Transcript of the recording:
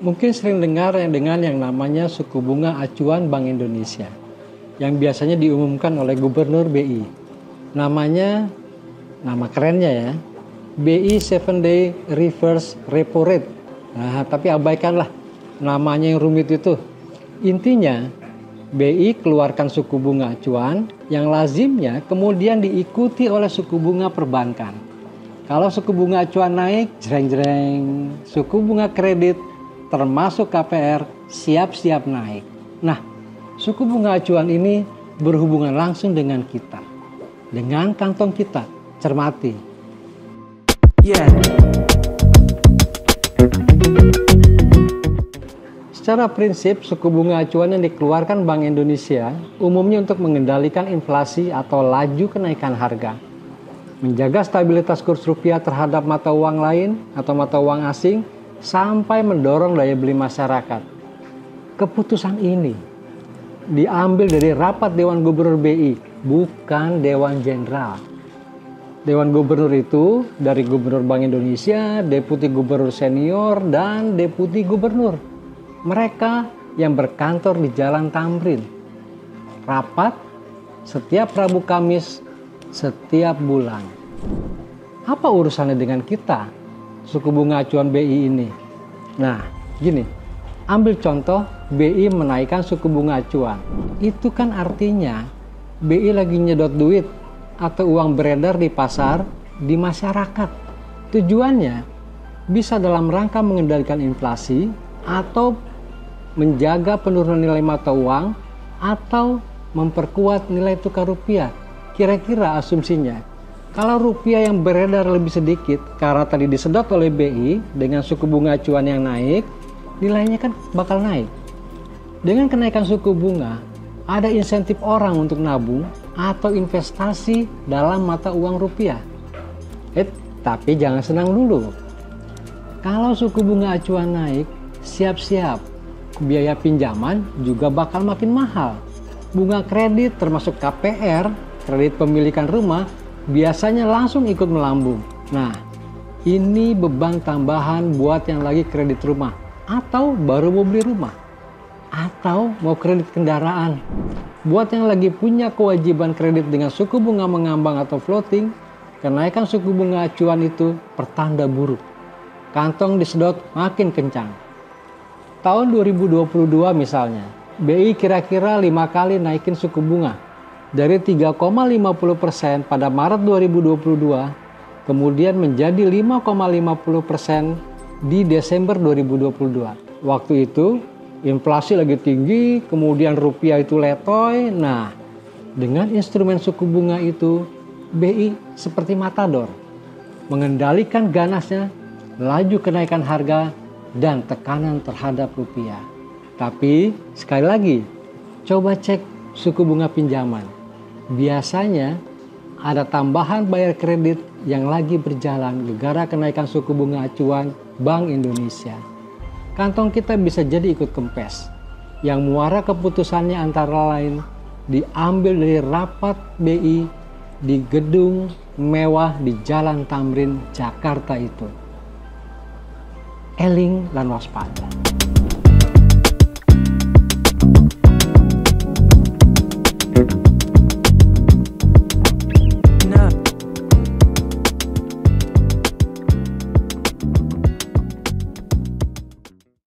Mungkin sering dengar dengan yang namanya suku bunga acuan Bank Indonesia yang biasanya diumumkan oleh Gubernur BI. Nama kerennya ya, BI 7-Day Reverse Repo Rate. Nah, tapi abaikanlah namanya yang rumit itu. Intinya, BI keluarkan suku bunga acuan yang lazimnya kemudian diikuti oleh suku bunga perbankan. Kalau suku bunga acuan naik, jreng-jreng, suku bunga kredit termasuk KPR siap-siap naik. Nah, suku bunga acuan ini berhubungan langsung dengan kita, dengan kantong kita. Cermati. Secara prinsip, suku bunga acuan yang dikeluarkan Bank Indonesia umumnya untuk mengendalikan inflasi atau laju kenaikan harga, menjaga stabilitas kurs rupiah terhadap mata uang lain atau mata uang asing, sampai mendorong daya beli masyarakat. Keputusan ini diambil dari rapat Dewan Gubernur BI, bukan Dewan Jenderal. Dewan Gubernur itu dari Gubernur Bank Indonesia, Deputi Gubernur Senior, dan Deputi Gubernur. Mereka yang berkantor di Jalan Tamrin. Rapat setiap Rabu Kamis setiap bulan. Apa urusannya dengan kita? Suku bunga acuan BI ini. Nah, gini, ambil contoh BI menaikkan suku bunga acuan. Itu kan artinya BI lagi nyedot duit atau uang beredar di pasar, di masyarakat. Tujuannya bisa dalam rangka mengendalikan inflasi atau menjaga penurunan nilai mata uang atau memperkuat nilai tukar rupiah. Kira-kira asumsinya, kalau rupiah yang beredar lebih sedikit karena tadi disedot oleh BI dengan suku bunga acuan yang naik, nilainya kan bakal naik. Dengan kenaikan suku bunga, ada insentif orang untuk nabung atau investasi dalam mata uang rupiah. Tapi jangan senang dulu. Kalau suku bunga acuan naik, siap-siap biaya pinjaman juga bakal makin mahal. Bunga kredit termasuk KPR, kredit pemilikan rumah, biasanya langsung ikut melambung. Nah, ini beban tambahan buat yang lagi kredit rumah atau baru mau beli rumah atau mau kredit kendaraan. Buat yang lagi punya kewajiban kredit dengan suku bunga mengambang atau floating, kenaikan suku bunga acuan itu pertanda buruk. Kantong disedot makin kencang. Tahun 2022 misalnya, BI kira-kira 5 kali naikin suku bunga. Dari 3,50% pada Maret 2022, kemudian menjadi 5,50% di Desember 2022. Waktu itu, inflasi lagi tinggi, kemudian rupiah itu letoy. Nah, dengan instrumen suku bunga itu, BI seperti matador, mengendalikan ganasnya, laju kenaikan harga, dan tekanan terhadap rupiah. Tapi, sekali lagi, coba cek suku bunga pinjaman. Biasanya ada tambahan bayar kredit yang lagi berjalan gara-gara kenaikan suku bunga acuan Bank Indonesia. Kantong kita bisa jadi ikut kempes. Yang muara keputusannya antara lain diambil dari rapat BI di gedung mewah di Jalan Tamrin, Jakarta itu. Eling lan waspada.